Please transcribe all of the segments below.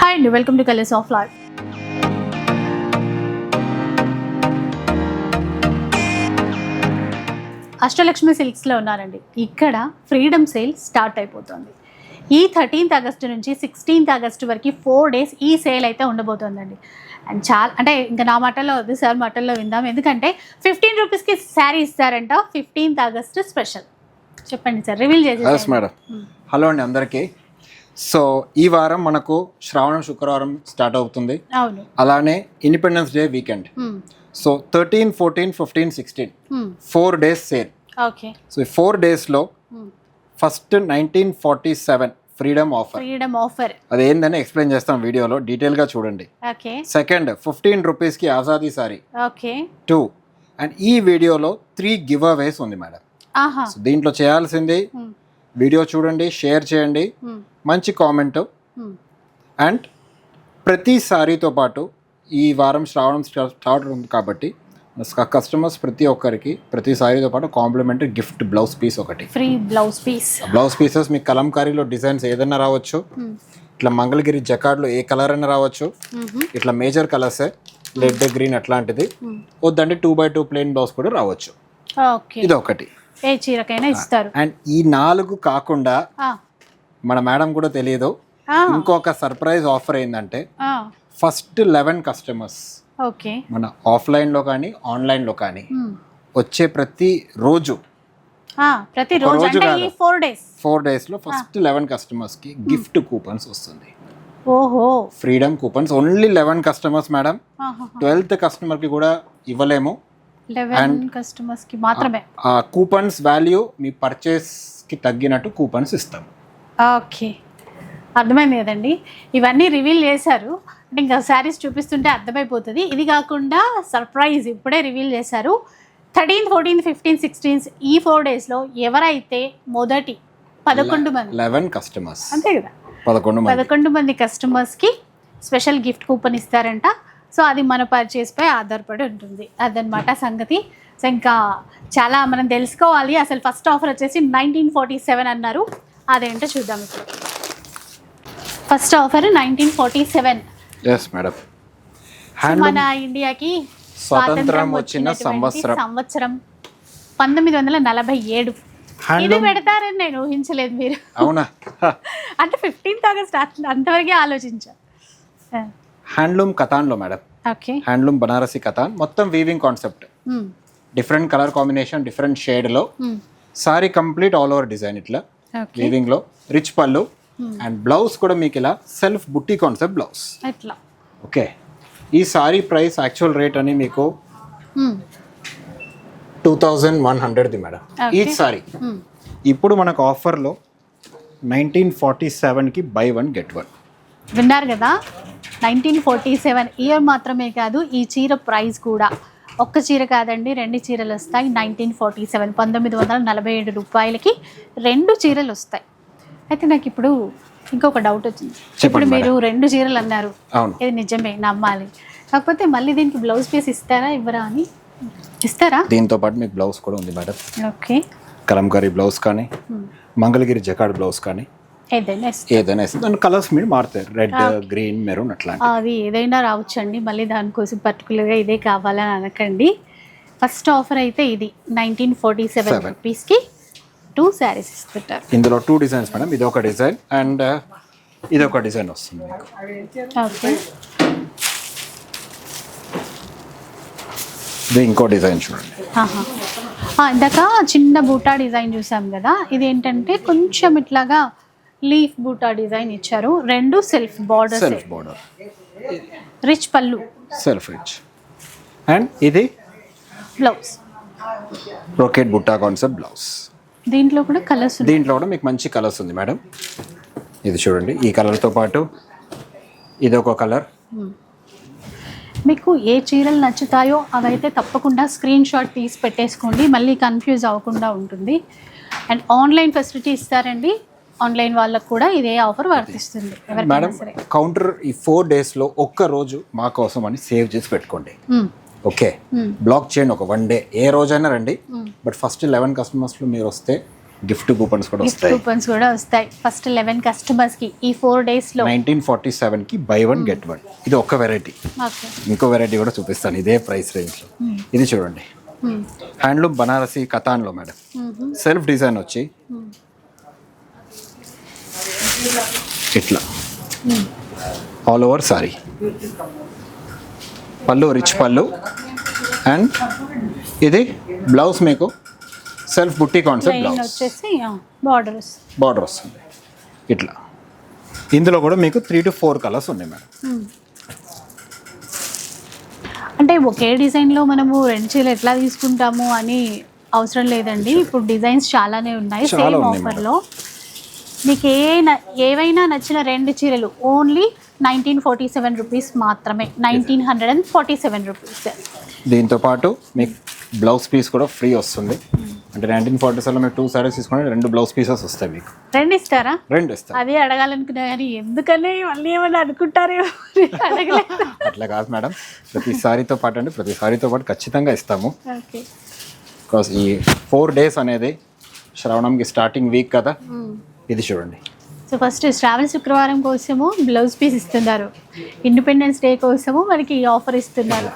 Hi అండి, welcome to colours of life. Ashtalakshmi సిల్క్స్లో ఉన్నారండి. ఇక్కడ ఫ్రీడమ్ సేల్ స్టార్ట్ అయిపోతుంది. ఈ 13th ఆగస్టు నుంచి 16th ఆగస్టు వరకు 4 days ఈ సేల్ అయితే ఉండబోతోందండి. అండ్ చాలా అంటే ఇంకా నా మాటల్లో వద్దు, సార్ మాటల్లో విందాం. ఎందుకంటే 15 రూపీస్కి శారీ ఇస్తారంట. 15th August special. చెప్పండి సార్, రివీల్ చేసి. మేడం, హలో అండి అందరికీ. సో ఈ వారం మనకు శ్రావణ శుక్రవారం స్టార్ట్ అవుతుంది. అవును, అలానే independence day weekend. So 13, 14, 15, 16 4 days sale. Okay. So ఈ 4 daysలో ఫస్ట్ 1947 ఫ్రీడమ్ ఆఫర్ అది ఏందని ఎక్స్ప్లెయిన్ చేస్తాం వీడియోలో, డీటెయిల్గా చూడండి. ఓకే. సెకండ్ 15 రూపీస్కి ఆజాదీ సారీ. ఓకే. 2 అండ్ ఈ వీడియోలో 3 గివ్ అవేస్ ఉంది మేడం. సో దీంట్లో చేయాల్సింది వీడియో చూడండి, షేర్ చేయండి, మంచి కామెంట్. అండ్ ప్రతి సారీతో పాటు ఈ వారం శ్రావణం స్టార్ట్ ఉంది కాబట్టి కస్టమర్స్ ప్రతి ఒక్కరికి ప్రతి సారీతో పాటు కాంప్లిమెంటరీ గిఫ్ట్ బ్లౌజ్ పీస్ ఒకటి ఫ్రీ. బ్లౌజ్ పీసెస్ మీకు కలంకారీలో డిజైన్స్ ఏదైనా రావచ్చు, ఇట్లా మంగళగిరి జకార్డ్లో ఏ కలర్ అయినా రావచ్చు, ఇట్లా మేజర్ కలర్సే రెడ్ గ్రీన్ అట్లాంటిది వద్దండి 2x2 ప్లెయిన్ బ్లౌజ్ కూడా రావచ్చు. ఇది ఒకటి, ఏ చీరకైనా ఇస్తారు. అండ్ ఈ 4 కాకుండా మన మేడం కూడా తెలియదు, ఇంకొక సర్ప్రైజ్ ఆఫర్ ఏంటంటే ఫస్ట్ 11 కస్టమర్స్ మన ఆఫ్లైన్లో కానీ ఆన్లైన్లో కానీ వచ్చే ప్రతి రోజు 4 daysలో ఫస్ట్ 11 కస్టమర్స్కి గిఫ్ట్ కూపన్స్ వస్తుంది. ఓహో, freedom coupons only 11 customers madam. 12th కస్టమర్కి కూడా ఇవ్వలేము. 11 కస్టమర్స్కి మాత్రమే. కూపన్స్ వాల్యూ మీ పర్చేస్కి తగ్గినట్టు కూపన్స్ ఇస్తాం. ఓకే, అర్థమైంది కదండి. ఇవన్నీ రివీల్ చేశారు అంటే ఇంకా శారీస్ చూపిస్తుంటే అర్థమైపోతుంది. ఇది కాకుండా సర్ప్రైజ్ ఇప్పుడే రివీల్ చేశారు. 13th, 14th, 15th, 16th ఈ 4 daysలో ఎవరైతే మొదటి 11 మంది 11 కస్టమర్స్ అంతే కదా, 11 మంది కస్టమర్స్కి స్పెషల్ గిఫ్ట్ కూపన్ ఇస్తారంట. సో అది మన పర్చేస్పై ఆధారపడి ఉంటుంది. అదనమాట సంగతి. సో ఇంకా చాలా మనం తెలుసుకోవాలి. అసలు ఫస్ట్ ఆఫర్ వచ్చేసి 1947 అన్నారు. అదేంటో చూద్దాం ఇప్పుడు. First offer 1947. మేడం, మన ఇండియాకి స్వాతంత్రం వచ్చిన సంవత్సరం 1947. ఇది పెడతారని నేను ఊహించలేదు. మీరు అవునా? అంటే 15th ఆగస్ట్ అంతవరకే ఆలోచించా. హ్యాండ్లూమ్ కథాన్లో madam. Okay. Handloom Banarasi katan మొత్తం weaving concept, different colour combination, different షేడ్లో saree complete all over design ఇట్లా వీవింగ్లో, రిచ్ పళ్ళు అండ్ బ్లౌజ్ కూడా మీకు ఇలా సెల్ఫ్ బుట్టి కాన్సెప్ట్ బ్లౌజ్ ఇట్లా. ఓకే. ఈ సారీ ప్రైస్ యాక్చువల్ రేట్ అని మీకు 2100 మేడం ఈ సారీ. ఇప్పుడు మనకు ఆఫర్లో 1947కి buy 1 get 1. విన్నారు కదా, 1947 ఇయర్ మాత్రమే కాదు, ఈ చీర ప్రైస్ కూడా ఒక్క చీర కాదండి, 2 చీరలు వస్తాయి. 1947 1947 రూపాయలకి 2 చీరలు వస్తాయి. అయితే నాకు ఇప్పుడు ఇంకొక డౌట్ వచ్చింది. ఇప్పుడు మీరు 2 చీరలు అన్నారు, ఇది నిజమే, నమ్మాలి. కాకపోతే మళ్ళీ దీనికి బ్లౌజ్ పీస్ ఇస్తారా ఇవ్వరా అని. ఇస్తారా? దీంతో పాటు మీకు బ్లౌజ్ కూడా ఉంది మేడం. ఓకే. కలంకారీ బ్లౌజ్ కానీ మంగళగిరి జకార్డ్ బ్లౌజ్ కానీ ఏదైనా దాని కలర్స్ మీరు మారుతాయి, రెడ్ గ్రీన్ మెరూన్ అట్లా. అది ఏదైనా రావచ్చు అండి, మళ్ళీ దానికోసం పర్టికులర్గా ఇదే కావాలని అనకండి. ఫస్ట్ ఆఫర్ అయితే ఇది 1947 రూపీస్కి 2 శారీస్ ఇస్తుంటారు. ఇందులో 2 డిజైన్స్ మేడం. ఇది ఒక డిజైన్ అండ్ ఇది ఒక డిజైన్ వస్తుంది మీకు. ఓకే. ఇది ఇంకో డిజైన్ చూడండి. ఇందాక చిన్న బూటా డిజైన్ చూసాం కదా, ఇది ఏంటంటే కొంచెం ఇట్లాగా లీఫ్ బూటా డిజైన్ ఇచ్చారు. 2 సెల్ఫ్ బార్డర్, రిచ్ పళ్ళు, సెల్ఫ్ రిచ్. అండ్ ఇది blouse brocade Butta concept blouse. దీంట్లో కూడా కలర్స్, దీంట్లో కూడా మీకు మంచి కలర్స్ ఉంది మేడం. ఇది చూడండి, ఈ కలర్తో పాటు ఇది ఒక కలర్. మీకు ఏ చీరలు నచ్చుతాయో అవైతే తప్పకుండా స్క్రీన్ షాట్ తీసి పెట్టేసుకోండి, మళ్ళీ కన్ఫ్యూజ్ అవ్వకుండా ఉంటుంది. అండ్ ఆన్లైన్ ఫెసిలిటీ ఇస్తారండి, ఆన్లైన్ వాళ్ళకు కూడా ఇదే ఆఫర్ వర్తిస్తుంది. మేడం, కౌంటర్ ఈ 4 daysలో ఒక్క రోజు మా కోసం అని సేవ్ చేసి పెట్టుకోండి. ఓకే, బ్లాక్ చేయండి ఒక 1 day, ఏ రోజైనా రండి. బట్ ఫస్ట్ 11 కస్టమర్స్లో మీరు వస్తే గిఫ్ట్ కూపన్స్ కూడా గిఫ్ట్ వస్తాయి. కూపన్స్ కూడా వస్తాయి ఫస్ట్ 11 కస్టమర్స్కి ఈ 4 డేస్లో. 1947కి బై 1 గెట్ 1. ఇది ఒక్క వెరైటీ. ఓకే. ఇంకో వెరైటీ కూడా చూపిస్తాను ఇదే ప్రైస్ రేంజ్లో. ఇది చూడండి, హ్యాండ్లూమ్ బనారసి కతాన్లో మేడం. సెల్ఫ్ డిజైన్ వచ్చి ఇట్లా ఆల్ ఓవర్ సారీ, పళ్ళు రిచ్ పళ్ళు, అండ్ ఇది బ్లౌజ్ మీకు సెల్ఫ్ బుట్టి కాన్సెప్ట్ ప్లెయిన్ బ్లౌజ్, వచ్చేసి బార్డర్స్. బార్డర్ వస్తుంది ఇట్లా. ఇందులో కూడా మీకు 3 to 4 కలర్స్ ఉన్నాయి మేడం. అంటే ఒకే డిజైన్లో మనము 2 చీరలు ఎట్లా తీసుకుంటాము అని అవసరం లేదండి. ఇప్పుడు డిజైన్స్ చాలానే ఉన్నాయి చాలా సేమ్ ఉన్నాయి ఆఫర్లో. మీకు ఏవైనా నచ్చిన 2 చీరలు ఓన్లీ 1947 రూపీస్ మాత్రమే. 1947 రూపీస్. దీంతో పాటు మీకు బ్లౌజ్ పీస్ కూడా ఫ్రీ వస్తుంది. అంటే 1947లో మీరు 2 సారీస్ తీసుకుంటే 2 బ్లౌజ్ పీసెస్ వస్తాయి మీకు. 2 ఇస్తారా? 2 ఇస్తారు. అదే అడగాలనుకున్నా కానీ ఎందుకని మళ్ళీ ఏమన్నా అనుకుంటారేమో అడగలేదు. అట్లా కాదు మేడం, ప్రతి సారీతో పాటు అంటే ప్రతి సారీతో పాటు ఖచ్చితంగా ఇస్తాము. ఓకే. బికాస్ ఈ 4 డేస్ అనేది శ్రావణంకి స్టార్టింగ్ వీక్ కదా. ఇది చూడండి. సో ఫస్ట్ శ్రావణ శుక్రవారం కోసము బ్లౌజ్ పీస్ ఇస్తున్నారు, ఇండిపెండెన్స్ డే కోసము మనకి ఈ ఆఫర్ ఇస్తున్నారు.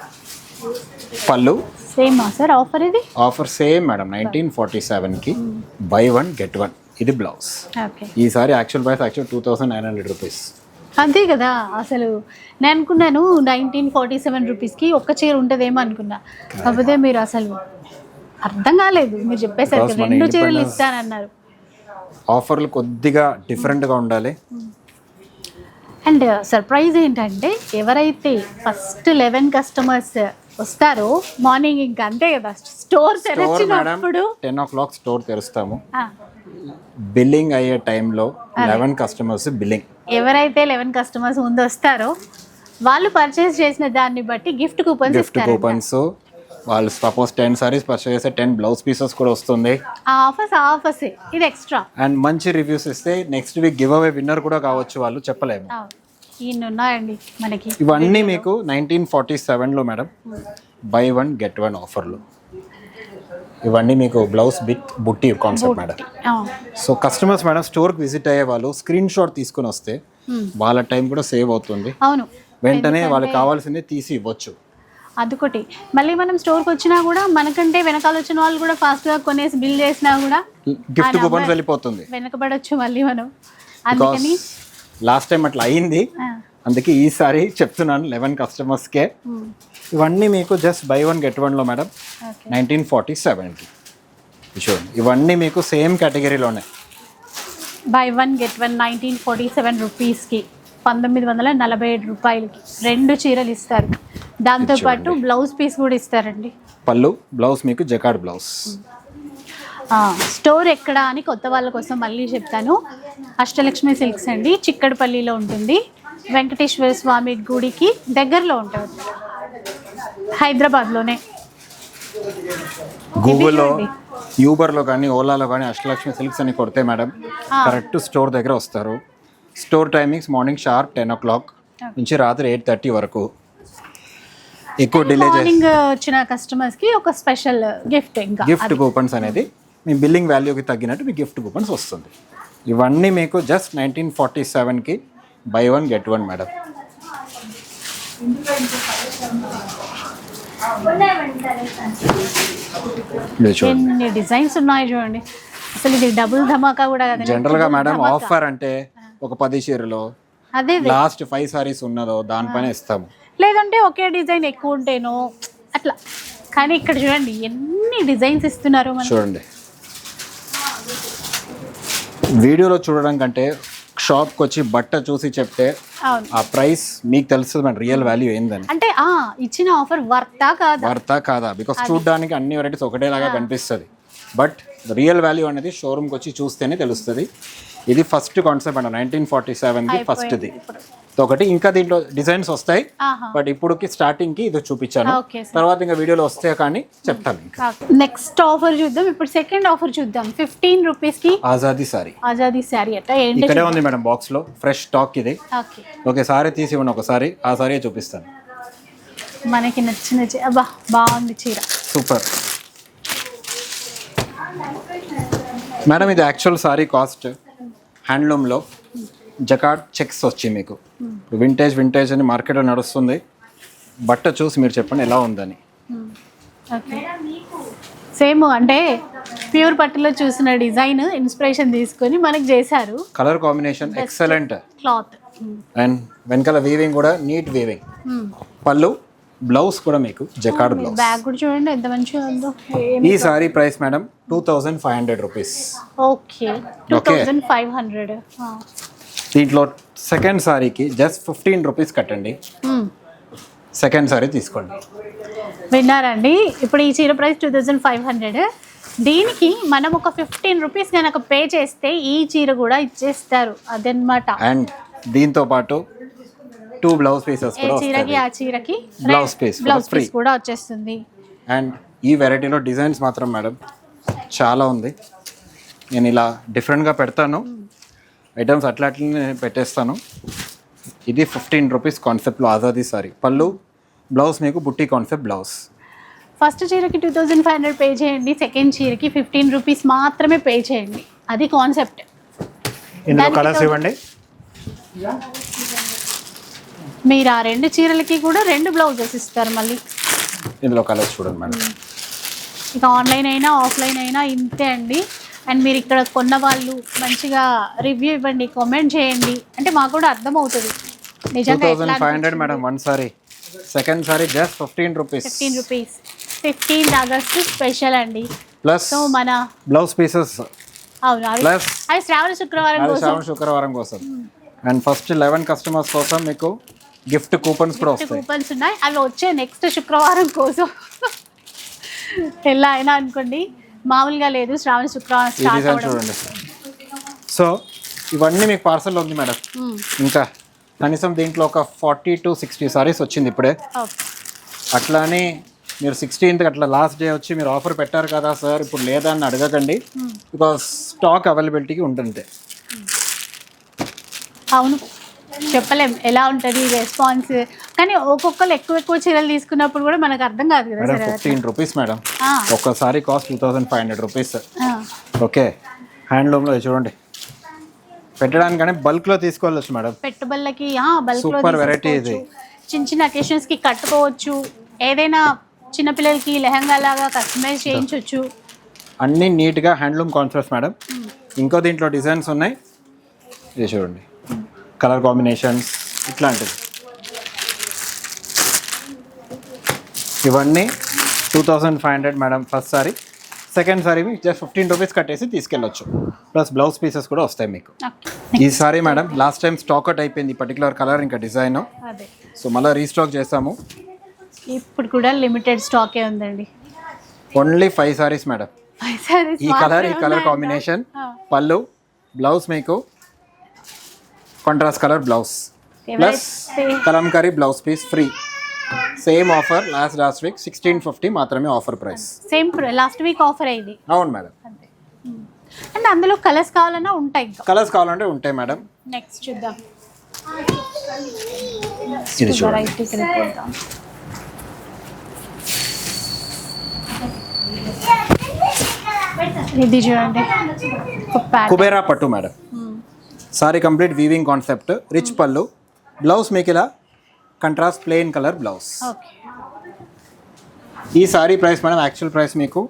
పళ్ళు సేమ్ సార్ ఆఫర్ ఇది? ఆఫర్ సేమ్ మేడం, 1947కి బై 1 గెట్ 1. ఇది బ్లౌజ్. ఓకే. ఈసారి యాక్చువల్ ప్రైస్ 2900 రూపీస్. అంతే కదా. అసలు నేను అనుకున్నాను 1947 రూపీస్కి ఒక్క చీర ఉంటుందేమో అనుకున్నా. కాకపోతే మీరు అసలు అర్థం కాలేదు, మీరు చెప్పేసరికి 2 చీరలు ఇస్తానన్నారు. ఆఫర్లు కొద్దిగా డిఫరెంట్గా ఉండాలి. అండ్ సర్ప్రైజ్ ఏంటంటే ఎవరైతే ఫస్ట్ 11 కస్టమర్స్ వస్తారో మార్నింగ్ ఇంకా అంతే కదా స్టోర్ తెరచినప్పుడు 10 o'clock స్టోర్ తెరుస్తాము. బిల్లింగ్ అయ్యే టైంలో 11 కస్టమర్స్ బిల్లింగ్. ఎవరైతే 11 కస్టమర్స్ ముందు వస్తారో వాళ్ళు పర్చేస్ చేసిన దాన్ని బట్టి గిఫ్ట్ కూపన్స్ ఇస్తారు. కూపన్స్ వాళ్ళు సపోజ్ 10 సారీస్ పర్చేస్ చేస్తే 10 బ్లౌజ్ పీసెస్ కూడా వస్తుంది. ఆ ఆఫర్స్ ఇది ఎక్స్ట్రా. అండ్ మంచి రివ్యూస్ ఇస్తే next week give away winner కూడా కావచ్చు, వాళ్ళు చెప్పలేము. ఇన్ని ఉన్నాయండి మనకి. ఇవన్నీ మీకు 1947లో మేడం బై 1 గెట్ 1 ఆఫర్లు. ఇవన్నీ మీకు బ్లౌజ్ బిట్ బుట్టి concept madam. So customers madam స్టోర్కి విజిట్ అయ్యే వాళ్ళు స్క్రీన్ షాట్ తీసుకుని వస్తే వాళ్ళ టైం కూడా సేవ్ అవుతుంది. అవును, వెంటనే వాళ్ళకి కావాల్సిందే తీసి ఇవ్వచ్చు. అదొకటి. మళ్ళీ మనం స్టోర్కి వచ్చినా కూడా మనకంటే వెనకాల వచ్చిన వాళ్ళు కూడా ఫాస్ట్గా కొనేసి బిల్ చేసినా కూడా గిఫ్ట్ కూపన్స్ వెళ్ళిపోతుంది, వెనకబడొచ్చు మళ్ళీ మనం. అందుకని లాస్ట్ టైం అట్లా అయింది. అందుకే ఈసారి చెప్తున్నాను 11 కస్టమర్స్కే. ఇవన్నీ మీకు జస్ట్ బై 1 గెట్ 1లో మేడం 1947కి. చూడండి, ఇవన్నీ మీకు సేమ్ కేటగిరీలోనే బై 1 గెట్ 1 1947 రూపీస్కి 1947 రూపాయలకి 2 చీరలు ఇస్తారు. దాంతోపాటు బ్లౌజ్ పీస్ కూడా ఇస్తారండి. పళ్ళు బ్లౌజ్ మీకు జకార్డ్ బ్లౌజ్. స్టోర్ ఎక్కడ అని కొత్త వాళ్ళ కోసం మళ్ళీ చెప్తాను. అష్టలక్ష్మి సిల్క్స్ అండి, చిక్కడపల్లిలో ఉంటుంది. వెంకటేశ్వర స్వామి గుడికి దగ్గరలో ఉంటుంది, హైదరాబాద్లోనే. గూగుల్లో యూబర్లో కానీ ఓలాలో కానీ అష్టలక్ష్మి సిల్క్స్ అని కొడితే మేడం కరెక్ట్ స్టోర్ దగ్గర వస్తారు. Store timings morning sharp 10 o'clock నుంచి రాత్రి 8:30 వరకు. ఎక్కువ డిలే మార్నింగ్ వచ్చిన కస్టమర్స్కి ఒక స్పెషల్ గిఫ్ట్, ఇంకా గిఫ్ట్ కూపన్స్ అనేది మీ బిల్లింగ్ వాల్యూకి తగ్గినట్టు మీ గిఫ్ట్ కూపన్స్ వస్తుంది. ఇవన్నీ మీకు జస్ట్ 1947కి బై 1 గెట్ 1 మేడం. ఎన్ని డిజైన్స్ ఉన్నాయి చూడండి. అసలు ఇది డబుల్ ధమాకా కూడా కదా. జనరల్గా మేడం ఆఫర్ అంటే ఒక 10 చీరలో అదే లాస్ట్ 5 సారీస్ ఉన్నదో దానిపైన ఇస్తాము, లేదంటే ఒకే డిజైన్ ఎక్కువ ఉంటేనో అట్లా. కానీ ఇక్కడ చూడండి ఎన్ని డిజైన్స్ ఇస్తున్నారు మనకి. చూడండి, వీడియోలో చూడడం కంటే షాప్కి వచ్చి బట్ట చూసి చెప్తే ఆ ప్రైస్ మీకు తెలుస్తుంది మన రియల్ వాల్యూ ఏందని. అంటే ఇచ్చిన ఆఫర్ వర్తా కాదా, బికాస్ చూడడానికి అన్ని వెరైటీస్ ఒకటేలాగా కనిపిస్తుంది, బట్ రియల్ వాల్యూ అనేది షోరూమ్కి వచ్చి చూస్తేనే తెలుస్తుంది. ఇది ఫస్ట్ కాన్సెప్ట్ అండి 1947కి ఫస్ట్ది. ఒకటి ఇంకా దీంట్లో డిజైన్స్ వస్తాయి, బట్ ఇప్పుడుకి స్టార్టింగ్కి ఇది చూపించాను. తర్వాత ఇంకా వీడియోలో వస్తే కానీ చెప్తాను. ఇంకా నెక్స్ట్ ఆఫర్ చూద్దాం. ఇప్పుడు సెకండ్ ఆఫర్ చూద్దాం. 15 రూపీస్కి ఆజాదీ సారీ. ఆజాదీ సారీ అట్లా ఇక్కడే ఉంది మేడం బాక్స్ లో, ఫ్రెష్ స్టాక్ ఇది. ఓకే, సారీ తీసి ఇవ్వండి ఒకసారి, ఆ సారీ చూపిస్తాను. మనకి నచ్చిన బాగుంది చీర, సూపర్. మేడం ఇది యాక్చువల్ సారీ కాస్ట్ హ్యాండ్లూమ్లో జకార్డ్ చెక్స్ వచ్చి మీకు వింటేజ్ అని మార్కెట్లో నడుస్తుంది. బట్ట చూసి మీరు చెప్పండి ఎలా ఉందని. ఓకే, సేమ్ అంటే ప్యూర్ పట్టులో చూసిన డిజైన్ ఇన్స్పిరేషన్ తీసుకొని మనకి చేశారు. Colour combination excellent, cloth and వెనకాల వీవింగ్ కూడా నీట్ వీవింగ్. పళ్ళు బ్లౌజ్ కూడా మీకు జకార్డ్ బ్లౌజ్. బ్యాగ్ కూడా చూడండి ఎంత మంచిగా ఉందో. ఈ saree price madam 2500 rupees. Okay 2500. దీంట్లో సెకండ్ సారీకి జస్ట్ 15 రూపీస్ కట్టండి, సెకండ్ సారీ తీసుకోండి. విన్నారండి, ఇప్పుడు ఈ చీర ప్రైస్ 2500. దీనికి మనం ఒక 15 రూపీస్ కనుక పే చేస్తే ఈ చీర కూడా ఇచ్చేస్తారు అదనమాట. అండ్ దీంతో పాటు 2 బ్లౌజ్ పీసెస్ కూడా చీరకి ఆ చీరకి బ్లౌజ్ పీస్ కూడా వచ్చేస్తుంది. అండ్ ఈ వెరైటీలో డిజైన్స్ మాత్రం మేడం చాలా ఉంది. నేను ఇలా డిఫరెంట్గా పెడతాను, ఐటమ్స్ అట్లనే పెట్టేస్తాను. ఇది 15 రూపీస్ కాన్సెప్ట్లో ఆజాదీ సారీ. పళ్ళు బ్లౌజ్ మీకు బుట్టి కాన్సెప్ట్ బ్లౌజ్. ఫస్ట్ చీరకి 2500 పే చేయండి, సెకండ్ చీరకి 15 రూపీస్ మాత్రమే పే చేయండి. అది కాన్సెప్ట్. ఇందులో కలర్స్ ఇవ్వండి. మీరు ఆ 2 చీరలకి కూడా 2 బ్లౌజెస్ ఇస్తారు మళ్ళీ. ఇందులో కలర్స్ చూడండి మేడం. ఇక ఆన్లైన్ అయినా ఆఫ్లైన్ అయినా ఇంతే అండి. అండ్ మీరు ఇక్కడ కొన్న వాళ్ళు మంచిగా రివ్యూ ఇవ్వండి, కామెంట్ చేయండి, అంటే మాకు కూడా అర్థమవుతుంది నిజంగా. 2500 madam one sorry, second sari just 15 rupees. 15 rupees. 15 August special అండి. ప్లస్ సో మన బ్లౌజ్ పీసెస్. అవును, ప్లస్ అది శ్రావణ శుక్రవారం కోసం. అండ్ ఫస్ట్ 11 కస్టమర్స్ కోసం మీకు గిఫ్ట్ కూపన్స్ కూడా వస్తాయి. కూపన్స్ ఉన్నాయి, అవి వచ్చే నెక్స్ట్ శుక్రవారం కోసం. ఎలా అయినా అనుకోండి, మామూలుగా లేదు, శ్రావణ శుక్రవారం ఈ డిజైన్ చూడండి. సో ఇవన్నీ మీకు పార్సల్ ఉంది మేడం. ఇంకా కనీసం దీంట్లో ఒక 40 to 60 సారీస్ వచ్చింది ఇప్పుడే. అట్లా అని మీరు 16th అట్లా లాస్ట్ డే వచ్చి మీరు ఆఫర్ పెట్టారు కదా సార్ ఇప్పుడు లేదా అని అడగకండి, బికాస్ స్టాక్ అవైలబిలిటీకి ఉంటుంది. అవును, చెప్పలేం ఎలా ఉంటుంది రెస్పాన్స్, కానీ ఒక్కొక్కరు ఎక్కువ చీరలు తీసుకున్నప్పుడు కూడా మనకు అర్థం కాదు కదా మేడం. 15 రూపీస్ మేడం, ఒక్కసారి కాస్ట్ 2500 రూపీస్. ఓకే, హ్యాండ్లూమ్లో చూడండి, పెట్టడానికనే బల్క్లో తీసుకోవచ్చు మేడం. పెట్టుబడులకి బల్క్ సూపర్ వెరైటీ ఇది. చిన్న చిన్న అకేషన్స్కి కట్టుకోవచ్చు, ఏదైనా చిన్నపిల్లలకి లెహంగా లాగా కస్టమైజ్ చేయించవచ్చు. అన్నీ నీట్గా హ్యాండ్లూమ్ కాన్సెప్ట్స్ మేడం. ఇంకో దీంట్లో డిజైన్స్ ఉన్నాయి, ఇది చూడండి, కలర్ కాంబినేషన్స్ ఇట్లాంటివి. ఇవన్నీ 2500 madam first sari. Second sari just 15 rupees కట్టేసి తీసుకెళ్ళొచ్చు, ప్లస్ బ్లౌజ్ పీసెస్ కూడా వస్తాయి మీకు. ఈ sari madam last time stock out అయిపోయింది, పర్టికులర్ కలర్ ఇంకా డిజైన్. సో మళ్ళీ రీస్టాక్ చేస్తాము. ఇప్పుడు కూడా లిమిటెడ్ స్టాకే ఉందండి. Only 5 saris madam. ఈ కలర్ కాంబినేషన్. పళ్ళు బ్లౌజ్ మీకు contrast colour blouse plus Kalamkari blouse piece free. Same offer last week 1650 మాత్రమే offer price. Same last week offer అయింది. అవును మేడం. అండ్ అందులో కలర్స్ కావాలన్నా ఉంటాయి, కలర్స్ కావాలంటే ఉంటాయి మేడం. నెక్స్ట్ చూద్దాం. ఇది చూడండి, ఇది చూడండి, కుబేరా పట్టు madam. Sorry complete weaving concept, rich పళ్ళు, బ్లౌజ్ మీకు ఇలా కంట్రాస్ట్ ప్లెయిన్ కలర్ బ్లౌజ్. ఈ saree price madam actual price మీకు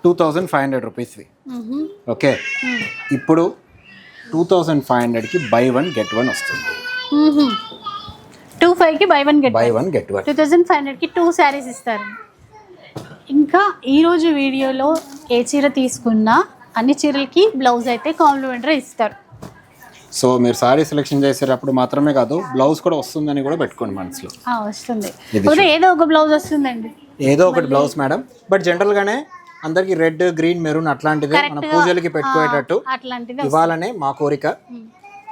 2500 రూపీస్వి. ఓకే, ఇప్పుడు 2500కి బై 1 get 1 వస్తుంది. 25కి బై 1 get 1. 2500కి 2 శారీస్ ఇస్తారు. ఇంకా ఈరోజు వీడియోలో ఏ చీర తీసుకున్నా అన్ని చీరలకి బ్లౌజ్ అయితే కాంప్లిమెంటరీ ఇస్తారు. సో మీరు సారీ సెలెక్షన్ చేసేటప్పుడు మాత్రమే కాదు, బ్లౌజ్ కూడా వస్తుందని కూడా పెట్టుకోండి మనసులో. వస్తుంది, ఏదో ఒక బ్లౌజ్ వస్తుందండి, ఏదో ఒకటి బ్లౌజ్ మేడం. బట్ జనరల్గానే అందరికి రెడ్, గ్రీన్, మెరూన్ అట్లాంటిదే మన పూజలకి పెట్టుకునేటట్టు ఇవ్వాలనే మా కోరిక.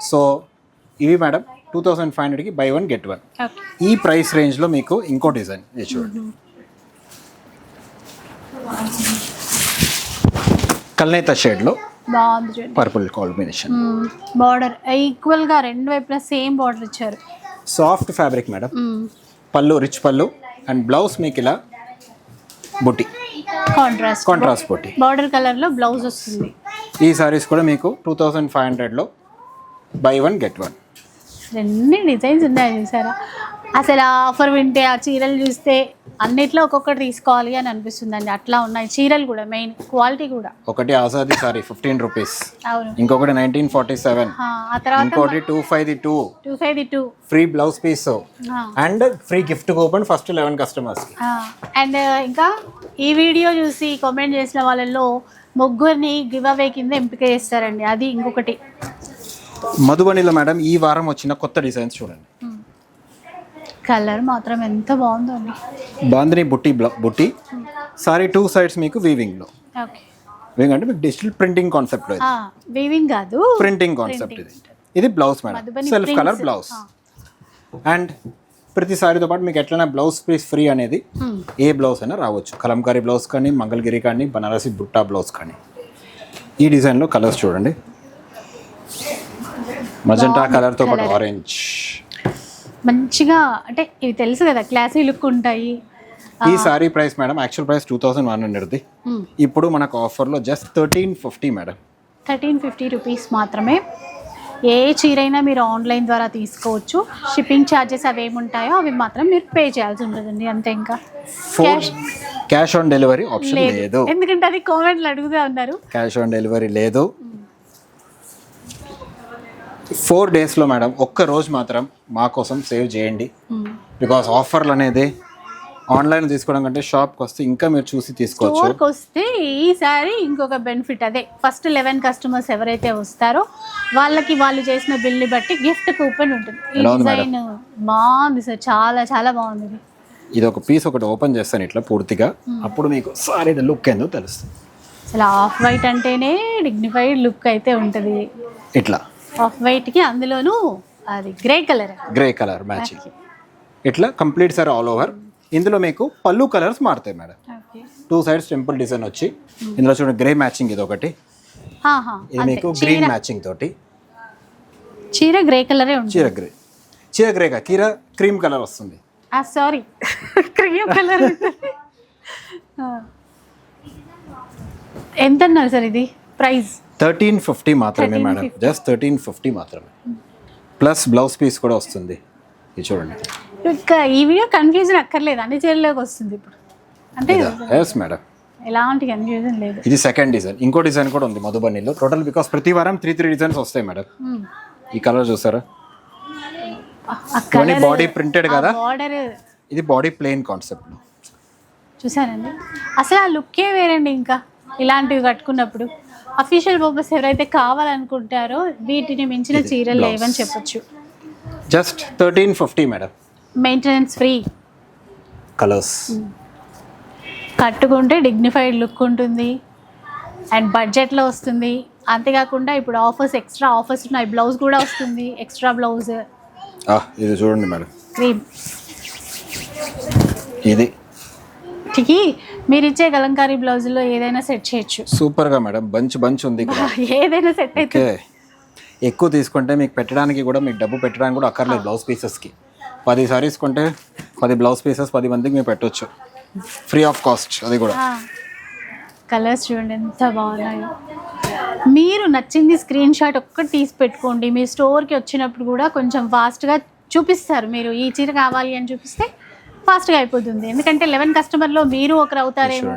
సో ఇవి మేడం 2500కి బై 1 get 1. ఈ ప్రైస్ రేంజ్లో మీకు ఇంకో డిజైన్ చూడండి, కల్నేత షేడ్లో బాగుంది, పర్పుల్ కాంబినేషన్. బార్డర్ ఈక్వల్ గా రెండు వైపులా సేమ్ బార్డర్ ఇచ్చారు. Soft fabric madam. పళ్ళు రిచ్ పళ్ళు అండ్ బ్లౌజ్ మీకు ఇలా బుట్టి కాంట్రాస్ట్ బుట్టి బార్డర్ కలర్ లో బ్లౌజ్ వస్తుంది. ఈ సారీస్ కూడా మీకు 2500లో బై 1 గెట్ 1. ఎన్ని డిజైన్స్ ఉన్నాయి చూసారా. అసలు ఆ ఆఫర్ వింటే ఆ చీరలు చూస్తే అన్నిట్లో ఒక్కొక్కటి తీసుకోవాలి అని అనిపిస్తుందండి. అట్లా ఉన్నాయి చీరలు కూడా, మెయిన్ క్వాలిటీ కూడా. ఒకటి ఆజాదీ సారీ 15 రూపీస్, అవును. ఇంకొకటి 1947, ఆ తర్వాత ఇంకోటి 252 free blouse piece and free gift coupon first 11 కస్టమర్స్కి. అండ్ ఇంకా ఈ వీడియో చూసి కామెంట్ చేసిన వాళ్ళల్లో ముగ్గురిని గివ్ అవే కింద ఎంపిక చేస్తారండి. అది ఇంకొకటి. మధుబనిలో మేడం ఈ వారం వచ్చిన కొత్త డిజైన్స్ చూడండి. కలర్ మాత్రం ఎంత బాగుందో అండి. బాందిని బుట్టి సారీ 2 సైడ్స్ మీకు వీవింగ్లో. ఓకే, వీవింగ్ అంటే మీకు డిజిటల్ ప్రింటింగ్ కాన్సెప్ట్లో, వీవింగ్ కాదు, ప్రింటింగ్ కాన్సెప్ట్. ఇది blouse madam, Madhubani self colour blouse. And ప్రతి సారీతో పాటు మీకు ఎట్లైనా బ్లౌజ్ పీస్ ఫ్రీ అనేది ఏ బ్లౌజ్ అయినా రావచ్చు. కలంకారీ బ్లౌజ్ కానీ, మంగళగిరి కానీ, బనారసి బుట్టా బ్లౌజ్ కానీ. ఈ డిజైన్లో కలర్స్ చూడండి. మజెంటా కలర్తో పాటు ఆరెంజ్. మంచిగా అంటే ఇవి తెలుసు కదా, క్లాసీ లుక్ ఉంటాయి. ఈ saree price madam actual price 2100ది. ఇప్పుడు మనకు ఆఫర్లో జస్ట్ 1350 మేడం. 1350 రూపీస్ మాత్రమే. ఏ చీరైనా మీరు ఆన్లైన్ ద్వారా తీసుకోవచ్చు. షిప్పింగ్ ఛార్జెస్ అవి ఏముంటాయో అవి మాత్రం మీరు పే చేయాల్సి ఉంటుందండి, అంతే. ఇంకా క్యాష్ ఆన్ డెలివరీ ఆప్షన్ లేదు, ఎందుకంటే అది కామెంట్లు అడుగుతూ ఉన్నారు. క్యాష్ ఆన్ డెలివరీ లేదు. 4 డేస్లో మేడం ఒక్క రోజు మాత్రం మా కోసం సేవ్ చేయండి. బికాస్ ఆఫర్లు అనేది ఆన్లైన్ తీసుకోవడం కంటే షాప్కి వస్తే ఇంకా మీరు చూసి తీసుకోవచ్చు. స్టోర్కి వస్తే ఈసారి ఇంకొక బెనిఫిట్ అదే, ఫస్ట్ 11 కస్టమర్స్ ఎవరైతే వస్తారో వాళ్ళకి వాళ్ళు చేసిన బిల్ని బట్టి గిఫ్ట్ కూపన్ ఉంటుంది. ఈ డిజైన్ బాగుంది సార్, చాలా చాలా బాగుంది. ఇది ఒక పీస్ ఒకటి ఓపెన్ చేస్తాను ఇట్లా పూర్తిగా, అప్పుడు మీకు సారీ లుక్ ఏందో తెలుస్తుంది. అసలు ఆఫ్ వైట్ అంటేనే డిగ్నిఫైడ్ లుక్ అయితే ఉంటుంది. ఇట్లా ఆఫ్ వైట్కి అందులోనూ అది గ్రే కలర్ మ్యాచింగ్. ఇట్లా కంప్లీట్ సార్ ఆల్ ఓవర్. ఇందులో మీకు పళ్ళు కలర్స్ మారుతాయి మేడం. 2 సైడ్స్ టెంపుల్ డిజైన్ వచ్చి ఇందులో చూడండి గ్రే మ్యాచింగ్. ఇది ఒకటి, ఇది మీకు గ్రీన్ మ్యాచింగ్ తోటి. చీర గ్రే కలరే ఉంటుంది. చీర గ్రేగా క్రీమ్ కలర్ వస్తుంది. Sorry, cream colour. ఎంత అన్నారు సార్ ఇది ప్రైస్? 1350 మాత్రమే మేడం, జస్ట్ 1350 మాత్రమే. ప్లస్ బ్లౌజ్ పీస్ కూడా వస్తుంది. ఇది చూడండి. ఇంకా ఈ వీడియో కన్ఫ్యూజన్ అక్కర్లేదు, అన్ని చీరలోకి వస్తుంది ఇప్పుడు, అంటే ఎస్ మేడం, ఎలాంటి కన్ఫ్యూజన్ లేదు. ఇది సెకండ్ డిజైన్. ఇంకో డిజైన్ కూడా ఉంది మధుబనిలో టోటల్. బికాస్ ప్రతి వారం 3 డిజైన్స్ వస్తాయి మేడం. ఈ కలర్ చూసారా, బాడీ ప్రింటెడ్ కదా, బార్డర్. ఇది బాడీ ప్లెయిన్ కాన్సెప్ట్ చూసానండి. అసలు ఆ లుక్కే వేరండి. ఇంకా ఇలాంటివి కట్టుకున్నప్పుడు అఫీషియల్ పర్పస్ ఎవరైతే కావాలనుకుంటారో వీటిని మించిన చీరలు లేవని చెప్పొచ్చు. Just 1350 madam, maintenance free. Colours కట్టుకుంటే డిగ్నిఫైడ్ లుక్ ఉంటుంది అండ్ బడ్జెట్లో వస్తుంది. అంతేకాకుండా ఇప్పుడు ఎక్స్ట్రా ఆఫర్స్ ఉన్నాయి. బ్లౌజ్ కూడా వస్తుంది, ఎక్స్ట్రా బ్లౌజ్. ఇది చూడండి మేడం, క్రీమ్. ఇది మీరు ఇచ్చే కలంకారీ బ్లౌజ్లో ఏదైనా సెట్ చేయొచ్చు. సూపర్గా మేడం, బంచ్ ఉంది. ఏదైనా సెట్ అయితే ఎక్కువ తీసుకుంటే మీకు పెట్టడానికి కూడా, మీకు డబ్బు పెట్టడానికి కూడా అక్కర్లేదు. బ్లౌజ్ పీసెస్కి 10 సారీస్ కొంటే 10 బ్లౌజ్ పీసెస్ 10 మందికి మీరు పెట్టవచ్చు, ఫ్రీ ఆఫ్ కాస్ట్. అది కూడా కలర్స్ చూడండి ఎంత బాగున్నాయి. మీరు నచ్చింది స్క్రీన్ షాట్ ఒక్కటి తీసి పెట్టుకోండి. మీ స్టోర్కి వచ్చినప్పుడు కూడా కొంచెం ఫాస్ట్గా చూపిస్తారు. మీరు ఈ చీర కావాలి అని చూపిస్తే ఫాస్ట్గా అయిపోతుంది. ఎందుకంటే 11 కస్టమర్లో మీరు ఒకరు అవుతారేమో.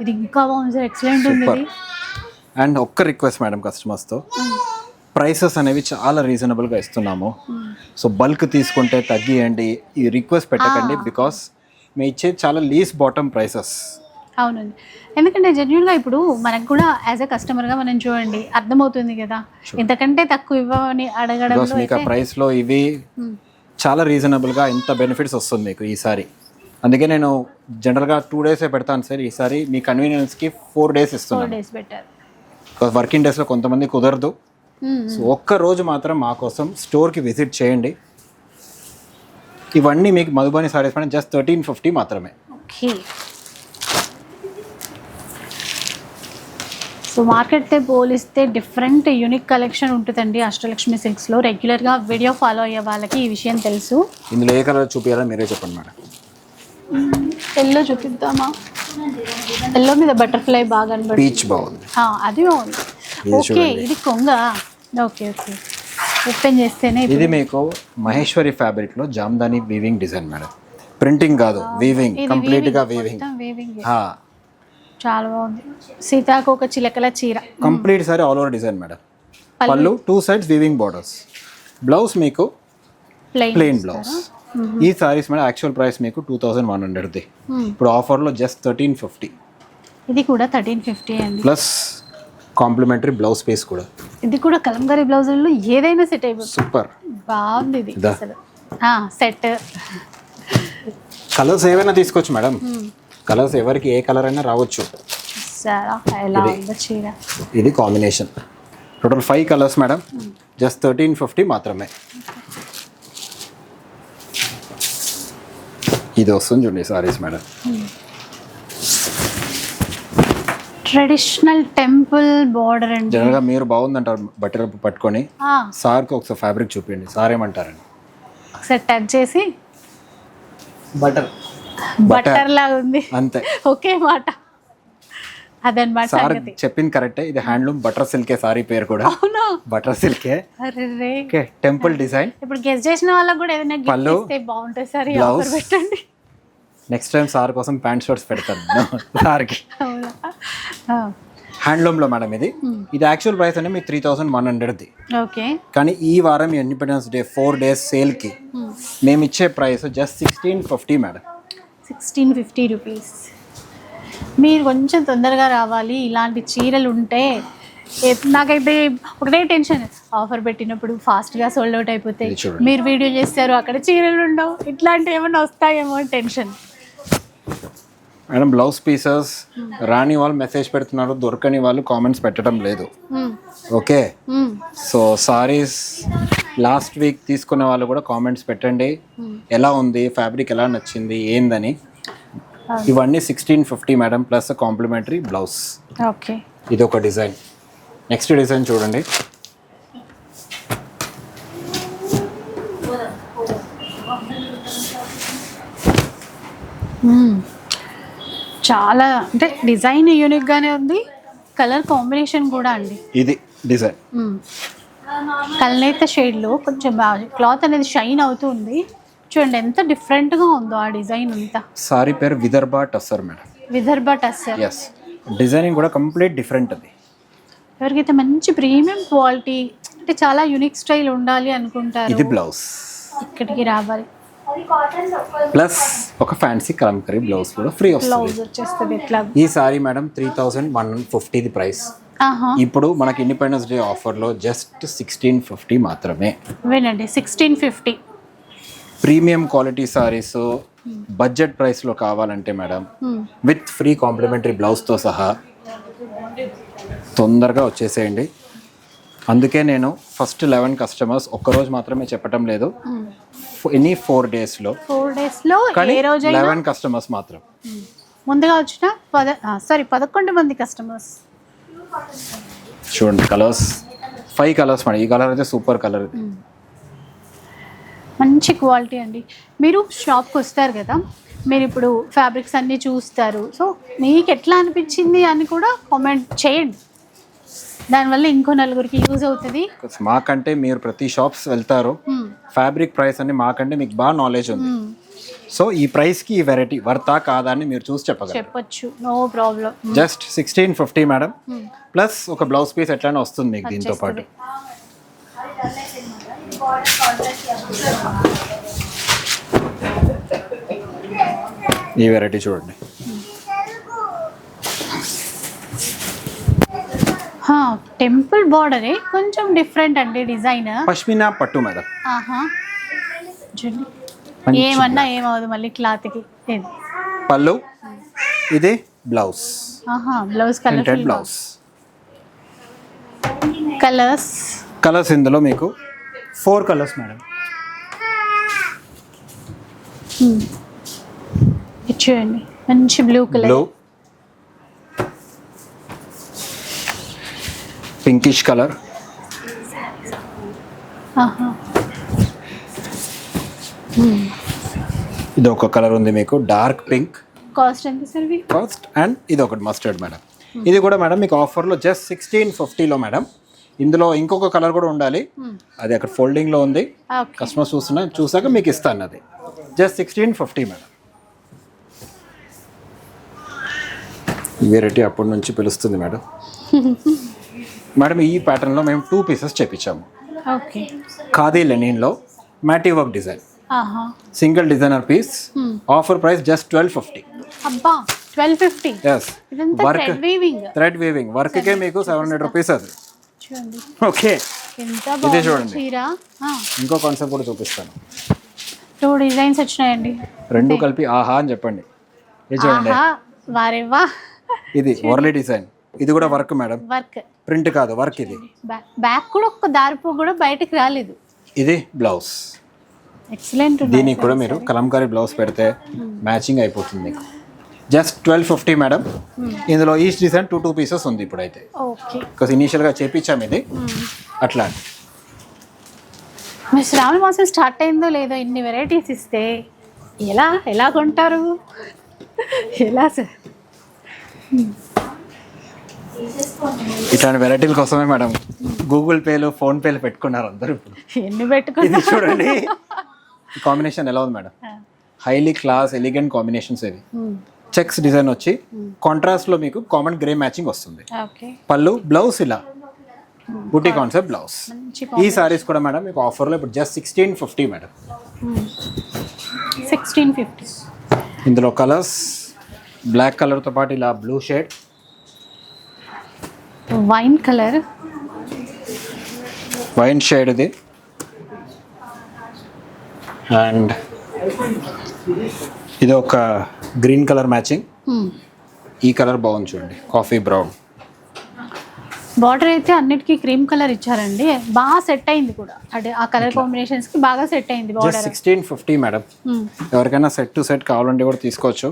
ఇది ఇంకా బాగుంది సార్, ఎక్సలెంట్ ఉంది ఇది. అండ్ ఒక్క రిక్వెస్ట్ మేడం కస్టమర్స్తో, ప్రైసెస్ అనేవి చాలా రీజనబుల్గా ఇస్తున్నాము. సో బల్క్ తీసుకుంటే తగ్గియండి, ఈ రిక్వెస్ట్ పెట్టకండి. బికాస్ మేము ఇచ్చేది చాలా లీస్ బాటమ్ ప్రైసెస్. అవునండి, ఎందుకంటే జెన్యున్గా ఇప్పుడు మనకు కూడా యాజ్ ఎ కస్టమర్గా మనం చూడండి అర్థమవుతుంది కదా, ఇంతకంటే తక్కువ ఇవ్వమని అడగడంలో మీకు ఆ ప్రైస్లో ఇవి చాలా రీజనబుల్గా ఇంత బెనిఫిట్స్ వస్తుంది మీకు ఈసారి. అందుకే నేను జనరల్గా 2 డేసే పెడతాను సార్. ఈసారి మీ కన్వీనియన్స్కి 4 డేస్ ఇస్తున్నాను. 4 డేస్ బెటర్. బికాస్ వర్కింగ్ డేస్లో కొంతమంది కుదరదు. సో ఒక్క రోజు మాత్రం మా కోసం స్టోర్కి విజిట్ చేయండి. ఇవన్నీ మీకు మధుబని సారీస్ పైన జస్ట్ 1350 మాత్రమే. ఓకే, సో మార్కెట్తో పోలిస్తే డిఫరెంట్ యూనిక్ కలెక్షన్ ఉంటుందండి అష్టలక్ష్మి సిల్క్స్లో. రెగ్యులర్గా వీడియో ఫాలో అయ్యే వాళ్ళకి ఈ విషయం తెలుసు. ఇందులో ఏ కలర్ చూపించాలో మీరే చెప్పండి మేడం. ఎల్లో చూపిద్దామా? ఎల్లో మీద బటర్ఫ్లై బాగా కనబడుతుంది. పీచ్ బాగుంది. అది బాగుంది. ఇది ఓకే చూడండి. ఇది కొంగ. ఓకే ఓకే, ఓపెన్ చేస్తేనే ఇది మీకు మహేశ్వరి ఫ్యాబ్రిక్ లో Jamdani weaving design madam. Printing కాదు, వీవింగ్, కంప్లీట్ గా వీవింగ్. వీవింగ్ చాలా బాగుంది. సీతాకోక చిలకల చీర. Complete sorry all over design madam. పళ్ళు 2 sides వీవింగ్ బార్డర్స్. బ్లౌజ్ మీకు ప్లెయిన్ బ్లౌజ్. ఈ సారీస్ మేడం యాక్చువల్ ప్రైస్ మీకు 2100ది. ఇప్పుడు ఆఫర్లో జస్ట్ 1350. ఇది కూడా 1350 అండి. ప్లస్ కాంప్లిమెంటరీ బ్లౌజ్ పీస్ కూడా. ఇది కూడా కలంకారీ బ్లౌజుల్లో ఏదైనా సెట్ అయిపోతుంది. సూపర్ బాగుంది ఇది అసలు. సెట్ కలర్స్ ఏవైనా తీసుకోవచ్చు మేడం. కలర్స్ ఎవరికి ఏ కలర్ అయినా రావచ్చు. సారా ఎలా ఉందో చీర. ఇది combination. Total 5 colours madam. Just 1350 మాత్రమే. ఇది వస్తుంది చూడండి saris madam. Traditional temple border అండి. జనరల్గా మీరు బాగుందంటారు బట్టర్ పట్టుకొని సార్కి ఒకసారి ఫ్యాబ్రిక్ చూపించండి. సార్ ఏమంటారండి? ఒకసారి టచ్ చేసి బట్టర్ లాగా ఉంది అంతే. ఒకే మాట అదనమాట. సార్ చెప్పింది కరెక్టే. ఇది హ్యాండ్లూమ్ బటర్ సిల్కే సారీ పేరు కూడా. అవునా? బటర్ సిల్కే. అరే ఓకే, టెంపుల్ డిజైన్. ఇప్పుడు గెస్ చేసిన వాళ్ళకి కూడా ఏదైనా గిఫ్ట్ ఇస్తే బాగుంటుంది సార్. ఈ ఆఫర్ పెట్టండి. నెక్స్ట్ టైం సార్ కోసం ప్యాంట్ షర్ట్స్ పెడతాను సార్కి. అవునా? హ్యాండ్లూమ్ లో మేడం ఇది. ఇది యాక్చువల్ ప్రైస్ అంటే మీకు 3100ది. ఓకే. కానీ ఈ వారం ఇండిపెండెన్స్ డే 4 days సేల్కి మేము ఇచ్చే ప్రైస్ జస్ట్ 1650 మేడం. 1650 రూపీస్. మీరు కొంచెం తొందరగా రావాలి. ఇలాంటి చీరలు ఉంటే నాకైతే ఒకటే టెన్షన్, ఆఫర్ పెట్టినప్పుడు ఫాస్ట్గా సోల్డ్ అవుట్ అయిపోతాయి. మీరు వీడియో చేస్తారు, అక్కడ చీరలు ఉండవు, ఇట్లాంటివి ఏమైనా వస్తాయేమో టెన్షన్. మేడం బ్లౌజ్ పీసెస్ రాని వాళ్ళు మెసేజ్ పెడుతున్నారు, దొరకని వాళ్ళు కామెంట్స్ పెట్టడం లేదు. Okay, so saris last week తీసుకున్న వాళ్ళు కూడా కామెంట్స్ పెట్టండి, ఎలా ఉంది ఫ్యాబ్రిక్, ఎలా నచ్చింది, ఏందని. ఇవన్నీ 1650 madam, plus complimentary blouse. Okay, ఇది ఒక డిజైన్. నెక్స్ట్ డిజైన్ చూడండి. చాలా అంటే డిజైన్ యూనిక్గానే ఉంది, కలర్ కాంబినేషన్ కూడా అండి. ఇది డిజైన్ కల్నేత షేడ్లో కొంచెం బాగా క్లాత్ అనేది షైన్ అవుతుంది. చూడండి ఎంత డిఫరెంట్గా ఉందో ఆ డిజైన్ అంతా. సారీ పేరు Vidarbha tussar madam. Vidarbha tussar. Yes, designing కూడా కంప్లీట్ డిఫరెంట్ అది. ఎవరికైతే మంచి ప్రీమియం క్వాలిటీ అంటే చాలా యూనిక్ స్టైల్ ఉండాలి అనుకుంటారు, ఇది బ్లౌజ్ ఇక్కడికి రావాలి. ప్లస్ ఒక ఫ్యాన్సీ కలంకరీ బ్లౌజ్ కూడా ఫ్రీ బ్లౌజ్ వచ్చేస్తుంది ఇట్లా. ఈ సారీ మేడం 3150 ప్రైస్. ఇప్పుడు మనకి ఇండిపెండెన్స్ డే ఆఫర్లో జస్ట్ 1650 మాత్రమే. వినండి, 1650. ప్రీమియం క్వాలిటీ సారీస్ బడ్జెట్ ప్రైస్లో కావాలంటే మేడం విత్ ఫ్రీ కాంప్లిమెంటరీ బ్లౌజ్తో సహా తొందరగా వచ్చేసేయండి. అందుకే నేను ఫస్ట్ 11 కస్టమర్స్ ఒక్కరోజు మాత్రమే చెప్పటం లేదు, ఎనీ 4 daysలో కానీ 11 కస్టమర్స్ మాత్రం. ముందుగా వచ్చిన 11 మంది కస్టమర్స్. చూడండి కలర్స్, 5 కలర్స్ మేడం. ఈ కలర్ అయితే సూపర్ కలర్, మంచి క్వాలిటీ అండి. మీరు షాప్కి వస్తారు కదా, మీరు ఇప్పుడు ఫ్యాబ్రిక్స్ అన్నీ చూస్తారు, సో మీకు ఎట్లా అనిపించింది అని కూడా కామెంట్ చేయండి, దానివల్ల ఇంకో నలుగురికి యూజ్ అవుతుంది. మాకంటే మీరు ప్రతి షాప్స్ వెళ్తారు, ఫ్యాబ్రిక్ ప్రైస్ అని మాకంటే మీకు బాగా నాలెడ్జ్ ఉంది. సో ఈ ప్రైస్కి ఈ వెరైటీ వర్తా కాదా అని మీరు చూసి చెప్పచ్చు, no problem. Just 1650 madam, plus ఒక బ్లౌజ్ పీస్ ఎట్లయినా వస్తుంది మీకు దీంతో పాటు. ఈ వెరైటీ చూడండి. టెంపుల్ బార్డరే కొంచెం డిఫరెంట్ అండి డిజైన్. పష్మినా పట్టు మేడం. ఏమన్నా ఏమవుదు మళ్ళీ క్లాత్కి. పళ్ళు, ఇది blouse. Blouse colour blouse. Colours ఇందులో మీకు 4 కలర్స్ మేడం. చూడండి మంచి blue colour, blue, pinkish colour, ఇది ఒక కలర్ ఉంది మీకు డార్క్ పింక్. కాస్ట్ ఎంత సార్? కాస్ట్ అండ్ ఇది ఒకటి మస్టర్డ్ మేడం. ఇది కూడా మేడం మీకు ఆఫర్లో జస్ట్ 1650లో మేడం. ఇందులో ఇంకొక కలర్ కూడా ఉండాలి, అది అక్కడ ఫోల్డింగ్లో ఉంది. ఓకే. కస్టమర్ చూసాక మీకు ఇస్తాను. అది జస్ట్ 1650 మేడం. ఈ వెరైటీ అప్పటి నుంచి పిలుస్తుంది మేడం. మేడం ఈ ప్యాటర్న్లో మేము 2 పీసెస్ చేపించాము. ఓకే. ఖాదీ లెనిన్లో మ్యాటీ వర్క్ డిజైన్, ఆహా. Single designer piece. Offer price just 1250. అబ్బా 1250. ఎస్, ఇదంతా వర్క్ థ్రెడ్ వీవింగ్ వర్క్కే మీకు 700 రూపీస్ అది. చూడండి ఓకే, ఎంత ఇదే బాగుంది చూడండి. చీర. ఇంకో కాన్సెప్ట్ కూడా చూపిస్తాను. 2 డిజైన్స్ వచ్చినాయండి. రెండు కలిపి ఆహా అని చెప్పండి. ఇది చూడండి, ఆహా వారేవా. ఇది ఓర్లీ డిజైన్. ఇది కూడా వర్క్ మేడం, వర్క్ ప్రింట్ కాదు, వర్క్. ఇది బ్యాక్ కూడా ఒక్క దారిపో కూడా బయటకు రాలేదు. ఇది బ్లౌజ్. ఎక్సలెంట్. దీనికి కూడా మీరు కలంకారీ బ్లౌజ్ పెడితే మ్యాచింగ్ అయిపోతుంది మీకు. Just 1250 madam. ఇందులో ఈచ్ డిజైన్ 2 పీసెస్ ఉంది ఇప్పుడైతే, ఓకే. బికాస్ ఇనీషియల్గా చేపించాము ఇది అట్లా. మీ శ్రావణ మాసం స్టార్ట్ అయిందో లేదో ఇన్ని వెరైటీస్ ఇస్తే ఎలా కొంటారు? ఎలా సార్? ఇట్లాంటి వెరైటీల కోసమే మేడం గూగుల్ పేలు, ఫోన్ పేలు పెట్టుకున్నారు అందరూ ఇప్పుడు. ఎన్ని ఇది పెట్టుకున్నా చూడండి, ఈ కాంబినేషన్ ఎలా ఉంది madam? Highly class elegant combinations ఇవి. చెక్స్ డిజైన్ వచ్చి కాంట్రాస్ట్ లో మీకు కామన్ గ్రే మ్యాచింగ్ వస్తుంది. ఓకే. పళ్ళు, బ్లౌజ్ ఇలా బుటీ కాన్సెప్ట్ బ్లౌజ్. మంచి ఈ సారీస్ కూడా మేడం మీకు ఆఫర్లో ఇప్పుడు జస్ట్ 1650 మేడం. 1650. ఇందులో కలర్స్ బ్లాక్ కలర్తో పాటు ఇలా blue shade, wine colour, wine shade ఇది, అండ్ ఇది ఒక గ్రీన్ కలర్ మ్యాచింగ్. ఈ కలర్ బాగుంది చూడండి, కాఫీ బ్రౌన్. బార్డర్ అయితే అన్నిటికీ క్రీమ్ కలర్ ఇచ్చారండి, బాగా సెట్ అయింది కూడా. అంటే ఆ కలర్ కాంబినేషన్స్ కి బాగా సెట్ అయింది జస్ట్ బార్డర్. 1650 మేడం. ఎవరికైనా సెట్ టు సెట్ కావాలంటే కూడా తీసుకోవచ్చు.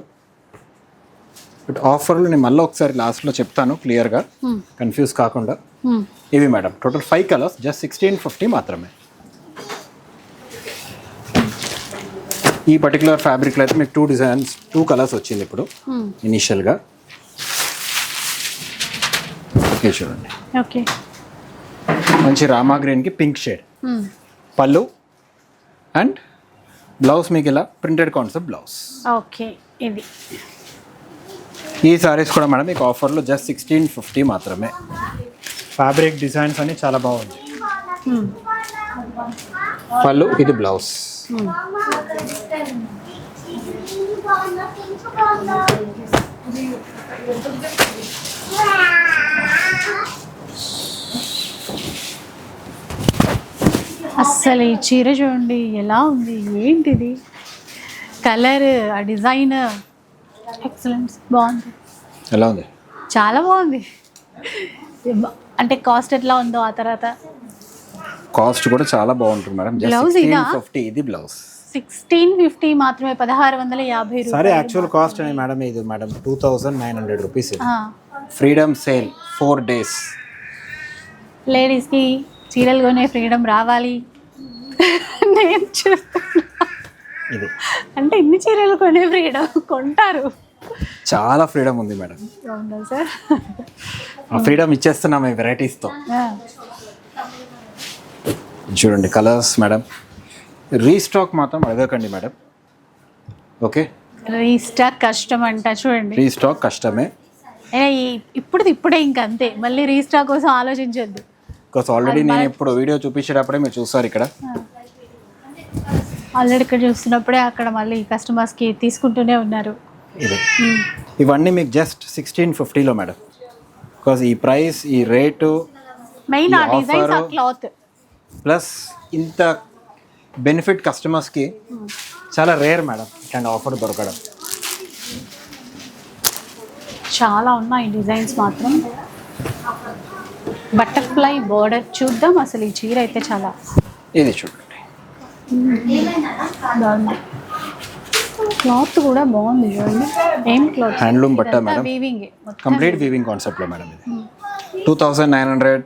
బట్ ఆఫర్లు నేను మళ్ళీ ఒకసారి లాస్ట్లో చెప్తాను క్లియర్గా, కన్ఫ్యూజ్ కాకుండా. ఇవి మేడం టోటల్ 5 కలర్స్, జస్ట్ 1650 మాత్రమే. ఈ పర్టికులర్ ఫ్యాబ్రిక్లో అయితే మీకు 2 డిజైన్స్, 2 కలర్స్ వచ్చింది ఇప్పుడు ఇనీషియల్గా. ఓకే చూడండి, ఓకే. మంచి రామా గ్రీన్కి పింక్ షేడ్ పళ్ళు, అండ్ బ్లౌజ్ మీకు ఇలా ప్రింటెడ్ కాన్సెప్ట్ బ్లౌజ్. ఓకే. ఇది ఈ సారీస్ కూడా మేడం మీకు ఆఫర్లో జస్ట్ 1650 మాత్రమే. ఫ్యాబ్రిక్ డిజైన్స్ అన్ని చాలా బాగుంది. పళ్ళు, ఇది బ్లౌజ్. అస్సలు ఈ చీర చూడండి ఎలా ఉంది, ఏంటిది కలర్, ఆ డిజైన్ ఎక్సలెంట్, బాగుంది. ఎలా ఉంది? చాలా బాగుంది. అంటే కాస్ట్ ఎట్లా ఉందో ఆ తర్వాత? కాస్ట్ కూడా చాలా బాగుంటుంది మేడం. బ్లౌజ్ ఇదా? 1650 ఇది బ్లౌజ్. 1650 మాత్రమే, 1650 సరే రూపాయలు. యాక్చువల్ కాస్ట్ అని మేడం ఇది madam 2900 rupees. Freedom sale 4 days. లేడీస్కి చీరలు కొనే ఫ్రీడమ్ రావాలి. నేను చూస్తున్నా, ఇది అంటే ఇన్ని చీరలు కొనే ఫ్రీడమ్ కొంటారు. చాలా ఫ్రీడమ్ ఉంది మేడం. అవునా సార్? ఆ ఫ్రీడమ్ ఇచ్చేస్తున్నాం ఈ వెరైటీస్తో. చూడండి కలర్స్ మేడం. రీస్టాక్ మాత్రం అడగకండి మేడం, ఓకే? రీస్టాక్ కష్టం అంట చూడండి. రీస్టాక్ కష్టమే, ఇప్పుడే ఇంక అంతే, మళ్ళీ రీస్టాక్ కోసం ఆలోచించొద్దు. బికాస్ ఆల్రెడీ నేను ఇప్పుడు వీడియో చూపించేటప్పుడే మీరు చూస్తారు ఇక్కడ. ఆల్రెడీ ఇక్కడ చూస్తున్నప్పుడే అక్కడ మళ్ళీ కస్టమర్స్కి తీసుకుంటూనే ఉన్నారు. ఇది ఇవన్నీ మీకు జస్ట్ 1650లో మేడం. బికాస్ ఈ ప్రైస్, ఈ రేటు, మెయిన్ ఆ ఈ డిజైన్స్, ఆ offer, క్లాత్ ప్లస్ ఇంత బెనిఫిట్ కస్టమర్స్కి చాలా రేర్ మేడం ఇట్లాంటి ఆఫర్ దొరకడం. చాలా ఉన్నాయి డిజైన్స్ మాత్రం. బటర్ఫ్లై బోర్డర్ చూద్దాం. అసలు ఈ చీర అయితే చాలా ఇది చూడండి, బాగుంది. క్లాత్ కూడా బాగుంది చూడండి. ఏం క్లాత్? హ్యాండ్లూమ్ బట్ట మేడం, వీవింగ్, కంప్లీట్ వీవింగ్ కాన్సెప్ట్లో మేడం. ఇది 2900,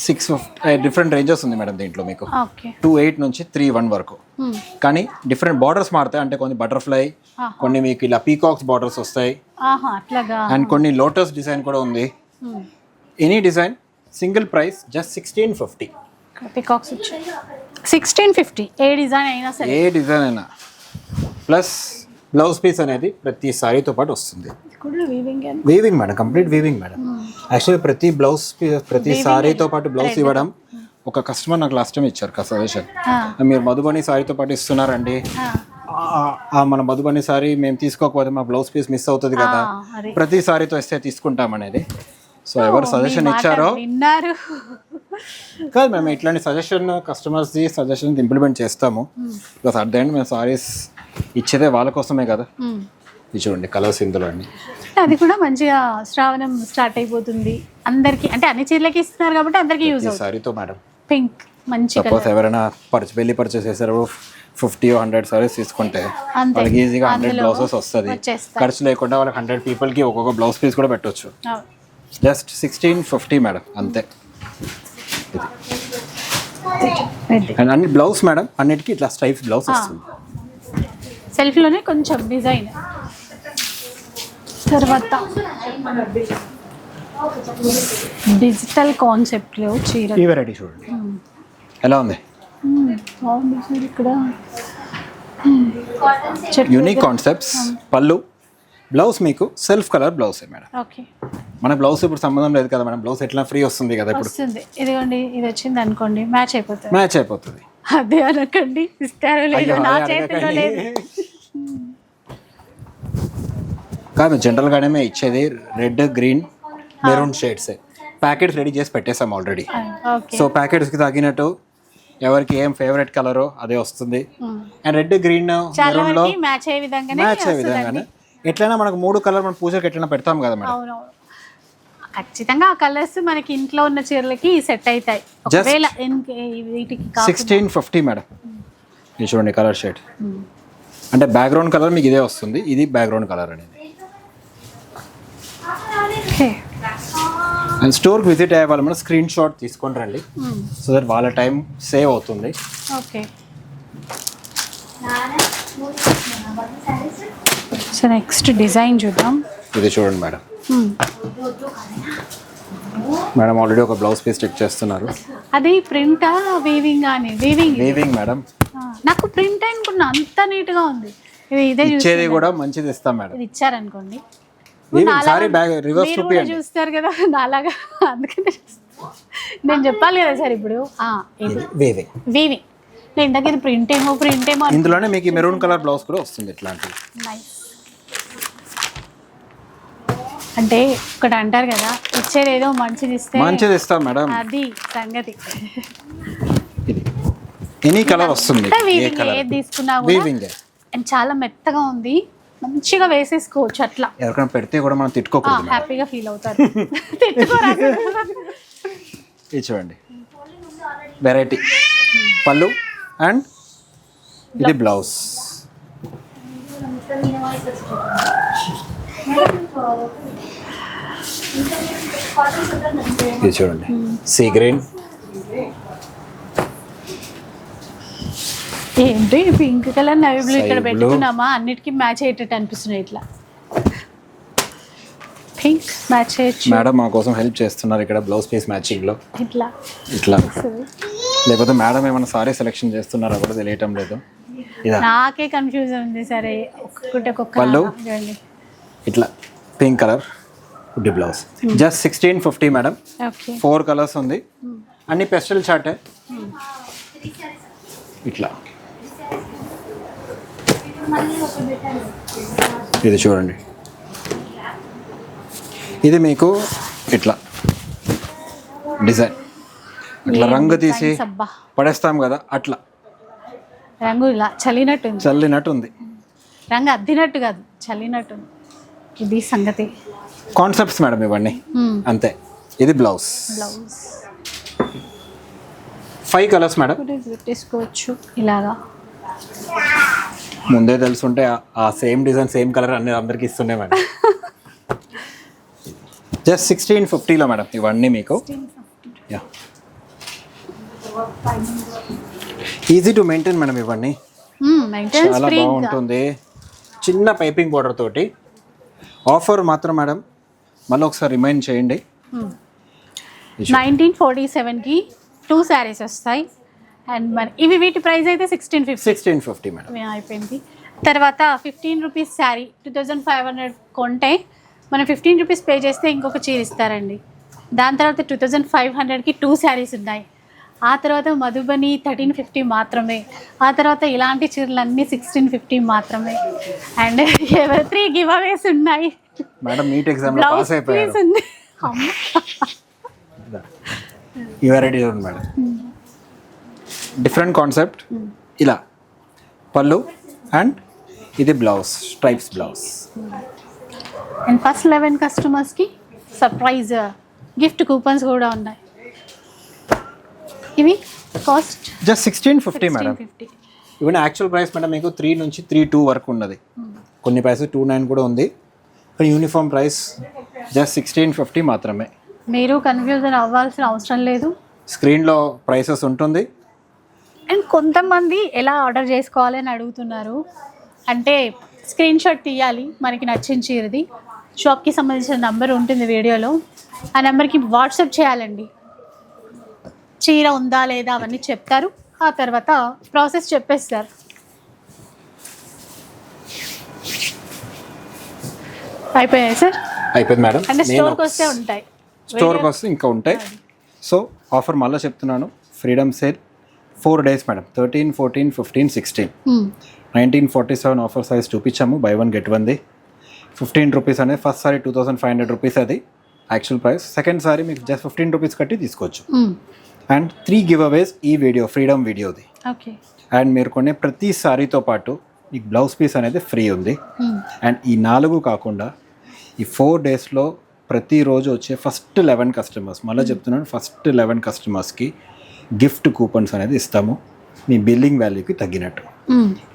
650 డిఫరెంట్ రేంజెస్ ఉంది మేడం దీంట్లో మీకు. ఓకే 28 నుంచి 31 వరకు. కానీ డిఫరెంట్ బార్డర్స్ మారుతాయి, అంటే కొన్ని బటర్ఫ్లై, కొన్ని మీకు ఇలా పీకాక్స్ బార్డర్స్ వస్తాయి, అట్లాగా. అండ్ కొన్ని లోటస్ డిజైన్ కూడా ఉంది. Any design single price just 1650. Peacocks వచ్చాయి 1650. ఏ డిజైన్ అయినా సరే, ఏ డిజైన్ అయినా ప్లస్ బ్లౌజ్ పీస్ అనేది ప్రతి సారీతో పాటు వస్తుంది. Weaving madam, complete weaving madam. Actually ప్రతి బ్లౌజ్ ప్రతి సారీతో పాటు బ్లౌజ్ ఇవ్వడం ఒక కస్టమర్ నాకు లాస్ట్ టైం ఇచ్చారు సజెషన్, మీరు మధుబని సారీతో పాటు ఇస్తున్నారండి, మన మధుబని సారీ మేము తీసుకోకపోతే మా బ్లౌజ్ పీస్ మిస్ అవుతుంది కదా, ప్రతి సారీతో ఇస్తే తీసుకుంటాం అనేది. సో ఎవరు సజెషన్ ఇచ్చారో కాదు మేము ఇట్లాంటి సజెషన్ కస్టమర్స్ది సజెషన్ ఇంప్లిమెంట్ చేస్తాము. బికాస్ అట్ ద ఎండ్ మేము సారీస్ ఇచ్చేదే వాళ్ళ కోసమే కదా. ఇది చూడండి కలర్స్ ఇందులో అండి. అది కూడా మంచిగా శ్రావణం స్టార్ట్ అయిపోతుంది అందరికి, అంటే అన్ని చీరలకి ఇస్తున్నారు కాబట్టి అందరికి యూజ్ అవుతుంది. సారీతో మేడం పింక్ మంచి సపోజ్ ఎవరైనా పెళ్లి పర్చేస్ చేశారు 50 or 100 సారీస్ తీసుకుంటే వాళ్ళకి ఈజీగా 100 బ్లౌజెస్ వస్తుంది. ఖర్చు లేకుండా వాళ్ళకి 100 పీపుల్కి ఒక్కొక్క బ్లౌజ్ పీస్ కూడా పెట్టవచ్చు. జస్ట్ 1650 మేడం అంతే. అండ్ అన్ని బ్లౌజ్ మేడం అన్నిటికీ ఇట్లా స్ట్రైప్ బ్లౌజ్ వస్తుంది. సెల్ఫ్లోనే కొంచెం డిజైన్. తర్వాత డిజిటల్ కాన్సెప్ట్లో చీర ఈ వెరైటీ చూడండి ఎలా ఉంది. బాగుంది సార్. ఇక్కడ యూనిక్ కాన్సెప్ట్స్. పళ్ళు బ్లౌజ్ మీకు self colour blouse madam. Okay మన బ్లౌజ్ ఇప్పుడు సంబంధం లేదు కదా మేడం, బ్లౌజ్ ఎట్లా ఫ్రీ వస్తుంది కదా ఇప్పుడు. వస్తుంది. ఇదిగోండి ఇది వచ్చింది అనుకోండి మ్యాచ్ అయిపోతుంది. మ్యాచ్ అయిపోతుంది. అదే అనకండి, ఇస్తారో లేదు నా చేతిలో లేదు కాదు. జనరల్గానే మేము ఇచ్చేది red green maroon shades. Packets ready చేసి పెట్టేసాం ఆల్రెడీ. సో ప్యాకెట్స్కి తగినట్టు ఎవరికి ఏం ఫేవరెట్ కలరో అదే వస్తుంది. అండ్ రెడ్ గ్రీన్ మెరూన్లో మ్యాచ్ అయ్యే విధంగానే ఎట్లయినా మనకు 3 కలర్ మనం పూజకి ఎట్లయినా పెడతాం కదా మేడం. అవునవును, ఖచ్చితంగా ఆ కలర్స్ మనకి ఇంట్లో ఉన్న చీరలకి సెట్ అవుతాయి. ఒకవేళ వీటికి 1650 మేడం. ఇది చూడండి కలర్ షేడ్, అంటే బ్యాక్గ్రౌండ్ కలర్ మీకు ఇదే వస్తుంది. ఇది బ్యాక్గ్రౌండ్ కలర్ అనేది. అండ్ స్టోర్కి విజిట్ అయ్యే వాళ్ళు మనం స్క్రీన్ షాట్ తీసుకొని రండి, సో దట్ వాళ్ళ టైం సేవ్ అవుతుంది. ఓకే సో నెక్స్ట్ డిజైన్ చూద్దాం. ఇది చూడండి మేడం. మేడం ఆల్రెడీ ఒక బ్లౌజ్ పీస్ స్టిచ్ చేస్తున్నారు. అది ప్రింటా వీవింగ్ అని? Weaving madam. నాకు ప్రింట్ అనుకున్నా, అంత నీట్ గా ఉంది. ఇది ఇదే ఇచ్చేది కూడా మంచిది ఇస్తాం మేడం. ఇది ఇచ్చారనుకోండి సారీ బ్యాక్ రివర్స్ చూపియండి. చూస్తారు కదా నాలాగా, అందుకని నేను చెప్పాలి కదా సార్. ఇప్పుడు ఇది వీవింగ్. నేను ఇందాక ఇది ప్రింట్ ఏమో ఇందులోనే మీకు మెరూన్ కలర్ బ్లౌజ్ కూడా వస్తుంది ఇట్లాంటివి. నైస్. అంటే ఒకటి అంటారు కదా, ఇచ్చేది ఏదో మంచిది ఇస్తే మంచిది ఇస్తాం మేడం, అది సంగతి. ఇది ఎనీ కలర్ వస్తుంది, ఏ కలర్ ఏది తీసుకున్నా కూడా. అండ్ చాలా మెత్తగా ఉంది, మంచిగా వేసేసుకోవచ్చు అట్లా. ఎవరికైనా పెడితే కూడా మనం తిట్టుకోకూడదు, హ్యాపీగా ఫీల్ అవుతారు. ఇది చూడండి వెరైటీ పళ్ళు అండ్ ఇది బ్లౌజ్. ఇది చూడండి సీ గ్రీన్. ఏంటి పింక్ కలర్ నవీ బ్లూ ఇక్కడ పెట్టుకున్నామా, అన్నిటికీ మ్యాచ్ అయ్యేటట్టు అనిపిస్తున్నాయి. ఇట్లా పింక్ మ్యాచ్ చేయొచ్చు. మేడం మా కోసం హెల్ప్ చేస్తున్నారు ఇక్కడ బ్లౌజ్ పీస్ మ్యాచింగ్ లో. ఇట్లా లేకపోతే మేడం ఏమైనా సారీ సెలెక్షన్ చేస్తున్నారా కూడా తెలియటం లేదు. నాకే కన్ఫ్యూజన్ ఉంది. సరే ఒక్కొక్కటి ఒక్కొక్క పళ్ళు ఇట్లా పింక్ కలర్ ఉడ్డి బ్లౌజ్. Just 1650 madam. 4 కలర్స్ ఉంది, అన్ని పెస్టల్ చార్టే. ఇట్లా ఇది చూడండి, ఇది మీకు ఇట్లా డిజైన్ ఇట్లా రంగు తీసి పడేస్తాం కదా, అట్లా రంగు ఇలా చల్లినట్టు ఉంది. రంగు అద్దినట్టు కాదు, చల్లినట్టు. ఇది సంగతి. కాన్సెప్ట్స్ మేడం ఇవన్నీ అంతే. ఇది బ్లౌజ్. 5 కలర్స్ మేడం పెట్టేసుకోవచ్చు ఇలాగా. ముందే తెలుసుంటే ఆ సేమ్ డిజైన్ సేమ్ కలర్ అన్ని అందరికి ఇస్తుండే మేడం. జస్ట్ 1650లో మేడం ఇవన్నీ మీకు. ఈజీ టు మెయింటైన్ మేడం ఇవన్నీ, మెయింటెనెన్స్ చాలా ఫ్రీ. బాగుంటుంది. చిన్న పైపింగ్ బోర్డర్ తోటి. ఆఫర్ మాత్రం మేడం మళ్ళీ ఒకసారి రిమైండ్ చేయండి. 1947కి 2 శారీస్ వస్తాయి. అండ్ మరి ఇవి వీటి ప్రైస్ అయితే 1650 మేడం. అయిపోయింది. తర్వాత 15 రూపీస్ శారీ 2500 కొంటే మనం 15 రూపీస్ పే చేస్తే ఇంకొక చీర ఇస్తారండి. దాని తర్వాత 2500కి 2 శారీస్ ఉన్నాయి. ఆ తర్వాత మధుబని 1350 మాత్రమే. ఆ తర్వాత ఇలాంటి చీరలు అన్నీ 1650 మాత్రమే. అండ్ 3 గివ్ అవేస్ ఉన్నాయి. మేడం నీట్ ఎగ్జామ్ లో పాస్ అయిపోయారు. ఉంది. ఇవరెడీ మేడం. Different concept. ఇలా పళ్ళు అండ్ ఇది blouse, stripes blouse. And first 11 కస్టమర్స్కి సర్ప్రైజ్ గిఫ్ట్ కూపన్స్ కూడా ఉన్నాయి. ఇవి cost just 1650 madam. 1650. Even actual price madam మీకు 3 నుంచి 32 వరకు ఉన్నది. కొన్ని ప్రైసెస్ 29 కూడా ఉంది. కానీ యూనిఫామ్ ప్రైస్ జస్ట్ 1650 మాత్రమే. మీరు కన్ఫ్యూజన్ అవ్వాల్సిన అవసరం లేదు. స్క్రీన్లో ప్రైసెస్ ఉంటుంది. అండ్ కొంతమంది ఎలా ఆర్డర్ చేసుకోవాలి అని అడుగుతున్నారు. అంటే స్క్రీన్ షాట్ తీయాలి మనకి నచ్చిన చీరది. షాప్కి సంబంధించిన నెంబర్ ఉంటుంది వీడియోలో. ఆ నెంబర్కి వాట్సాప్ చేయాలండి. చీర ఉందా లేదా అవన్నీ చెప్తారు. ఆ తర్వాత ప్రాసెస్ చెప్పేస్తారు. అయిపోయాయి సార్. అయిపోయింది మేడం. అంటే స్టోర్కి వస్తే ఉంటాయి. స్టోర్కి వస్తే ఇంకా ఉంటాయి. సో ఆఫర్ మళ్ళీ చెప్తున్నాను. Freedom sale 4 days madam. 13, 14, 15, 16. 1947 offer size చూపించాము. బై 1 get 1ది 15 రూపీస్ అనేది ఫస్ట్ సారీ 2500 రూపీస్ అది యాక్చువల్ ప్రైస్. సెకండ్ సారీ మీకు జస్ట్ 15 రూపీస్ కట్టి తీసుకోవచ్చు. అండ్ 3 గివ్ అవేస్ ఈ వీడియో ఫ్రీడమ్ వీడియోది. ఓకే. అండ్ మీరు కొనే ప్రతి సారీతో పాటు మీకు బ్లౌజ్ పీస్ అనేది ఫ్రీ ఉంది. అండ్ ఈ 4 కాకుండా ఈ 4 daysలో ప్రతిరోజు వచ్చే ఫస్ట్ 11 కస్టమర్స్, మళ్ళీ చెప్తున్నాను, ఫస్ట్ 11 కస్టమర్స్కి గిఫ్ట్ కూపన్స్ అనేది ఇస్తాము మీ బిల్లింగ్ వాల్యూకి తగ్గినట్టు.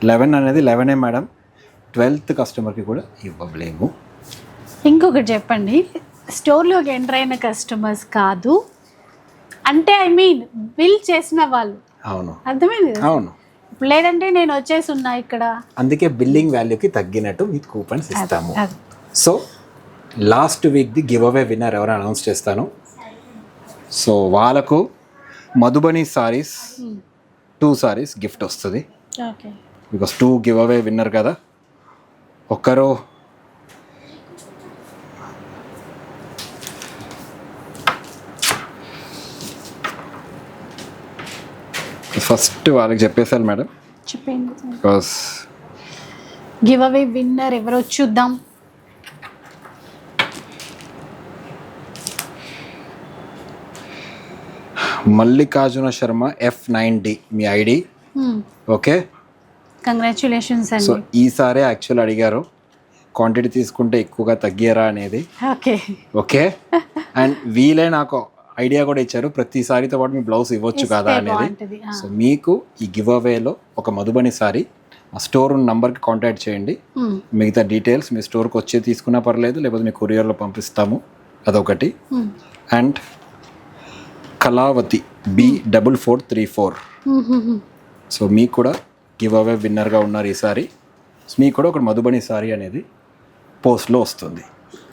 11 అనేది 11 మేడం. 12th కస్టమర్కి కూడా ఇవ్వలేము. ఇంకొకటి చెప్పండి, స్టోర్లోకి ఎంటర్ అయిన కస్టమర్స్ కాదు అంటే ఐ మీన్ బిల్ చేసిన వాళ్ళు. అవును, అర్థమైంది. అవును. లేదంటే నేను వచ్చేసి ఉన్నా ఇక్కడ, అందుకే బిల్లింగ్ వాల్యూకి తగ్గినట్టు మీకు కూపన్స్ ఇస్తాము. సో లాస్ట్ వీక్ది గివ్ అవే విన్నర్ ఎవరు అనౌన్స్ చేస్తాను. సో వాళ్ళకు మధుబని సారీస్ 2 సారీస్ గిఫ్ట్ వస్తుంది. Okay. Because 2 give away winner కదా. ఒక్కరు ఫస్ట్ వాళ్ళకి చెప్పేసారు మేడం. చెప్పండి. బికాస్ గివ్ అవే విన్నర్ ఎవరో చూద్దాం. మల్లికార్జున శర్మ F9D మీ ఐడి. ఓకే, కంగ్రాచులేషన్స్ సో అండి. ఈసారి యాక్చువల్ అడిగారు క్వాంటిటీ తీసుకుంటే ఎక్కువగా తగ్గారా అనేది. ఓకే. ఓకే. అండ్ వీలే నాకు ఐడియా కూడా ఇచ్చారు ప్రతిసారితో పాటు మీ బ్లౌజ్ ఇవ్వచ్చు కదా అనేది. సో మీకు ఈ గివ్ అవేలో ఒక మధుబని సారీ మా స్టోర్ ఉన్న నంబర్కి కాంటాక్ట్ చేయండి. మిగతా డీటెయిల్స్ మీ స్టోర్కి వచ్చే తీసుకున్నా పర్లేదు, లేకపోతే మీ కొరియర్లో పంపిస్తాము. అదొకటి. And Kalavathi B4434. సో మీకు కూడా గివ్ అవే విన్నర్గా ఉన్నారు ఈసారి. మీకు కూడా ఒక మధుబని సారీ అనేది పోస్ట్లో వస్తుంది.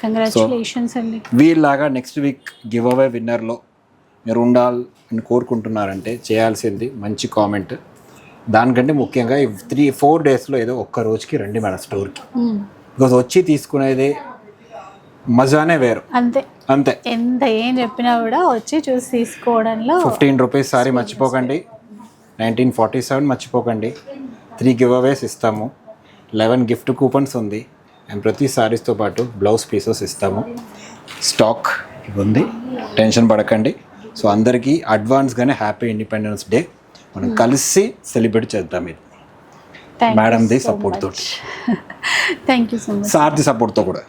కంగ్రాచులేషన్స్ అండి. వీళ్ళలాగా నెక్స్ట్ వీక్ గివ్ అవే విన్నర్లో మీరు ఉండాలని కోరుకుంటున్నారంటే చేయాల్సింది మంచి కామెంట్. దానికంటే ముఖ్యంగా ఈ 3-4 daysలో ఏదో ఒక్క రోజుకి రండి మన స్టోర్కి. బికాజ్ వచ్చి తీసుకునేదే మజానే వేరు. అంతే అంతే. ఎంత ఏం చెప్పినా కూడా వచ్చి చూసి తీసుకోవడంలో 15 రూపీస్ సారీ మర్చిపోకండి. 1947 మర్చిపోకండి. 3 గివ్ అవేస్ ఇస్తాము. 11 గిఫ్ట్ కూపన్స్ ఉంది. అండ్ ప్రతి సారీస్తో పాటు బ్లౌజ్ పీసెస్ ఇస్తాము. స్టాక్ ఉంది, టెన్షన్ పడకండి. సో అందరికీ అడ్వాన్స్గానే హ్యాపీ ఇండిపెండెన్స్ డే. మనం కలిసి సెలబ్రేట్ చేద్దాం. ఇది మేడంది సపోర్ట్ తోటి, థ్యాంక్ యూ సో మచ్. సార్ది సపోర్ట్తో కూడా.